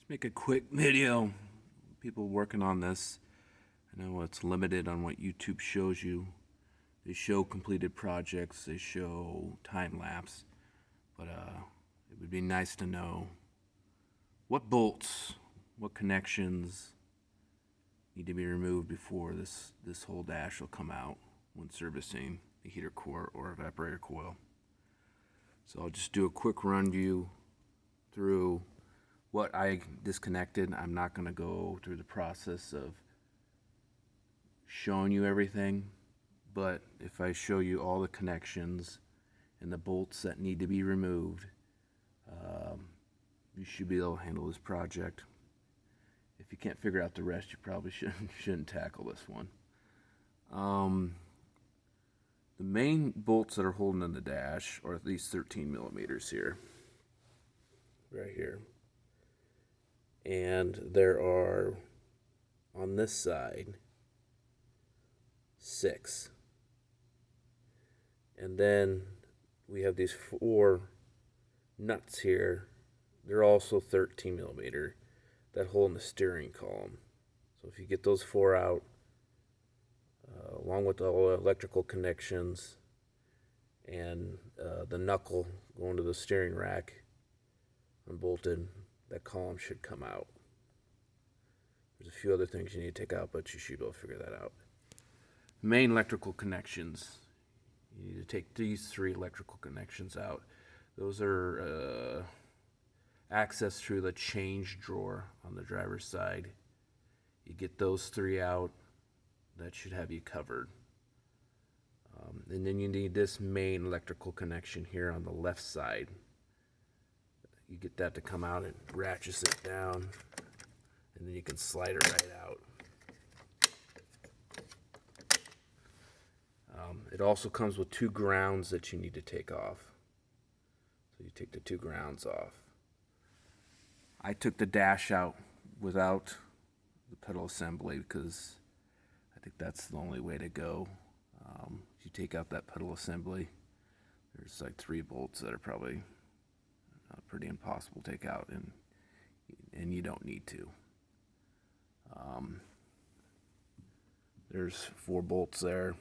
Make a quick video. People working on this. I know it's limited on what YouTube shows you. They show completed projects, they show time lapse, but it would be nice to know what bolts, what connections need to be removed before this whole dash will come out when servicing the heater core or evaporator coil. So I'll just do a quick run view through what I disconnected. I'm not going to go through the process of showing you everything, but if I show you all the connections and the bolts that need to be removed, you should be able to handle this project. If you can't figure out the rest, you probably shouldn't tackle this one. The main bolts that are holding in the dash are these 13 millimeters here, right here. And there are, on this side, 6. And then we have these 4 nuts here. They're also 13 millimeter that hold in the steering column. So if you get those 4 out, along with all the electrical connections and the knuckle going to the steering rack unbolted, that column should come out. There's a few other things you need to take out, but you should be able to figure that out. Main electrical connections. You need to take these 3 electrical connections out. Those are access through the change drawer on the driver's side. You get those 3 out, that should have you covered. And then you need this main electrical connection here on the left side. You get that to come out, it ratchets it down, and then you can slide it right out. It also comes with 2 grounds that you need to take off. So you take the 2 grounds off. I took the dash out without the pedal assembly because I think that's the only way to go. If you take out that pedal assembly, there's like 3 bolts that are probably pretty impossible to take out, and you don't need to. There's 4 bolts there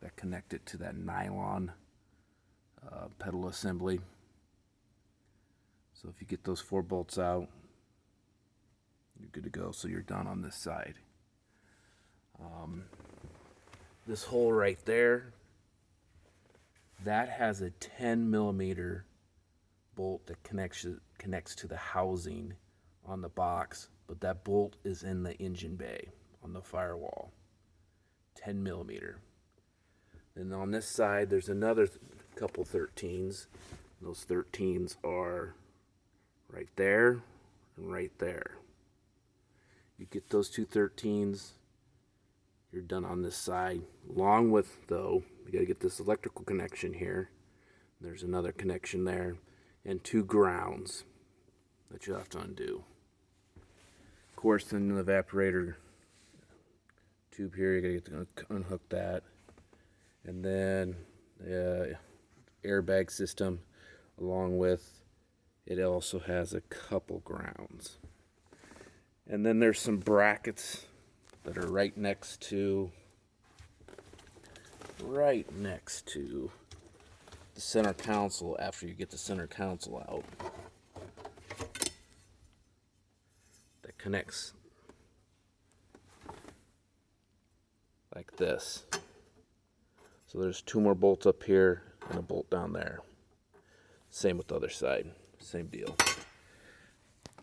that connect it to that nylon pedal assembly. So if you get those 4 bolts out, you're good to go. So you're done on this side. This hole right there, that has a 10 millimeter bolt that connects to the housing on the box, but that bolt is in the engine bay on the firewall. 10 millimeter. And on this side, there's another couple 13s. Those 13s are right there and right there. You get those 2 13s, you're done on this side. Along with, though, you got to get this electrical connection here. There's another connection there, and 2 grounds that you have to undo. Of course, then the evaporator tube here, you got to unhook that. And then the airbag system, along with it also has a couple grounds. And then there's some brackets that are right next to the center console after you get the center console out. That connects like this. So there's 2 more bolts up here and a bolt down there. Same with the other side, same deal.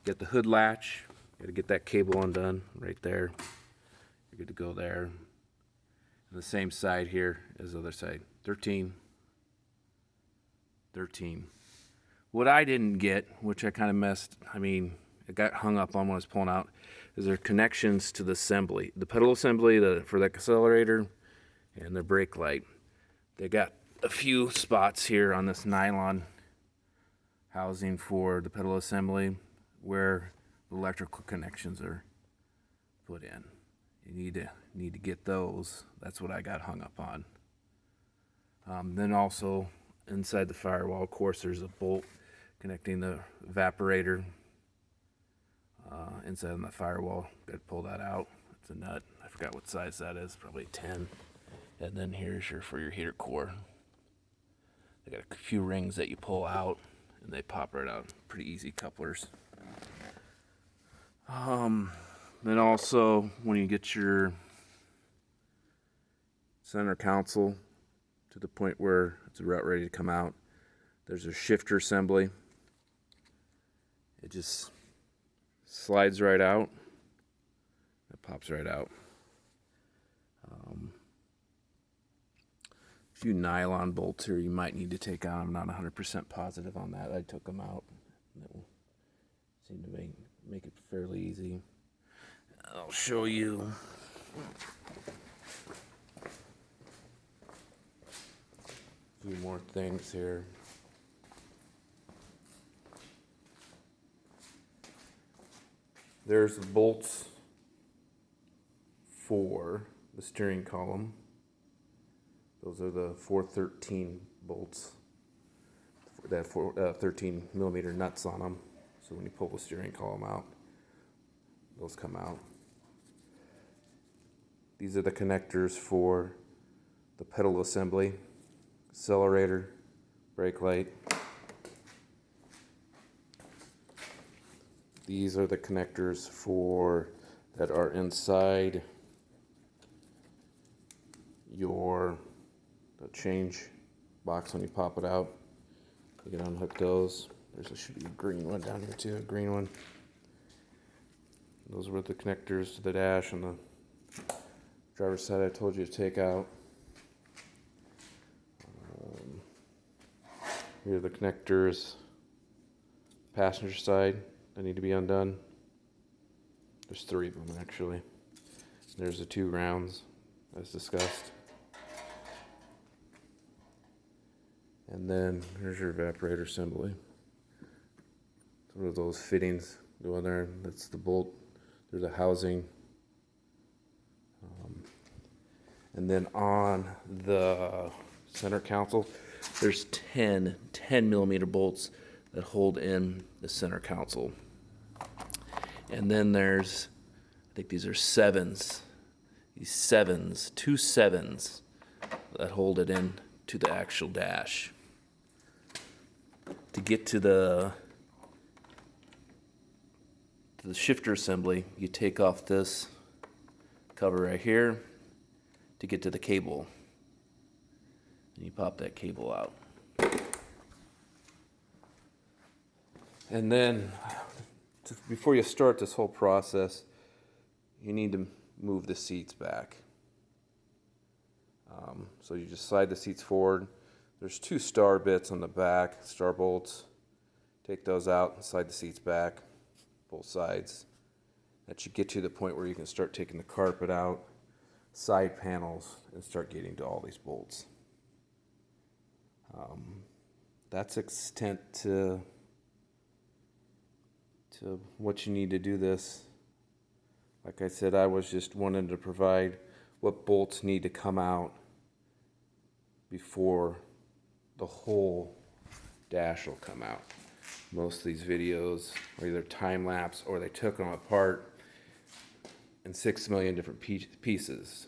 Get the hood latch, got to get that cable undone right there. You're good to go there. And the same side here as the other side. 13. What I didn't get, which I kind of it got hung up on when I was pulling out, is there connections to the assembly. The pedal assembly for the accelerator and the brake light. They got a few spots here on this nylon housing for the pedal assembly where the electrical connections are put in. You need to get those. That's what I got hung up on. Then also inside the firewall, of course, there's a bolt connecting the evaporator inside on the firewall. Got to pull that out. It's a nut. I forgot what size that is. Probably 10. And then here's for your heater core. They got a few rings that you pull out, and they pop right out. Pretty easy couplers. Then also, when you get your center console to the point where it's about ready to come out, there's a shifter assembly. It just slides right out. It pops right out. A few nylon bolts here you might need to take out. I'm not 100% positive on that. I took them out. That will seem to make it fairly easy. I'll show you. A few more things here. There's the bolts for the steering column. Those are the 413 bolts that have 13 millimeter nuts on them. So when you pull the steering column out, those come out. These are the connectors for the pedal assembly, accelerator, brake light. These are the connectors that are inside your change box when you pop it out. You can unhook those. There should be a green one down here too, a green one. Those were the connectors to the dash on the driver's side I told you to take out. Here are the connectors, passenger side, that need to be undone. There's 3 of them actually. There's the 2 rounds as discussed. And then here's your evaporator assembly. Some of those fittings go in there. That's the bolt. There's a housing. And then on the center console, there's 10 millimeter bolts that hold in the center console. And then there's, I think these are 7s. These 7s, 2 7s that hold it in to the actual dash. To get to the shifter assembly, you take off this cover right here to get to the cable. And you pop that cable out. And then, before you start this whole process, you need to move the seats back. So you just slide the seats forward. There's 2 star bits on the back, star bolts. Take those out and slide the seats back, both sides. That should get to the point where you can start taking the carpet out, side panels, and start getting to all these bolts. That's extent to what you need to do this. Like I said, I was just wanting to provide what bolts need to come out before the whole dash will come out. Most of these videos are either time-lapse or they took them apart in 6 million different pieces.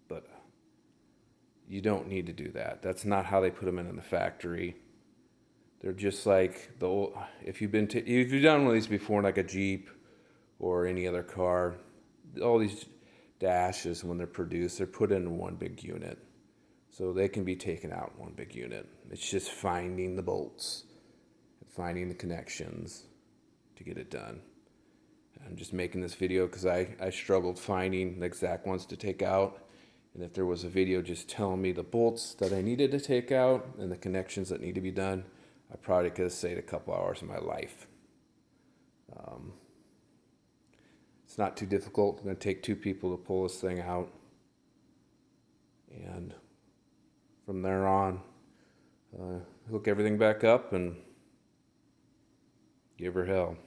But you don't need to do that. That's not how they put them in the factory. They're just like the old, if you've done one of these before, like a Jeep or any other car, all these dashes, when they're produced, they're put in one big unit. So they can be taken out in one big unit. It's just finding the bolts and finding the connections to get it done. I'm just making this video because I struggled finding the exact ones to take out. And if there was a video just telling me the bolts that I needed to take out and the connections that need to be done, I probably could have saved a couple hours of my life. It's not too difficult. It's going to take 2 people to pull this thing out. And from there on, hook everything back up and give her hell.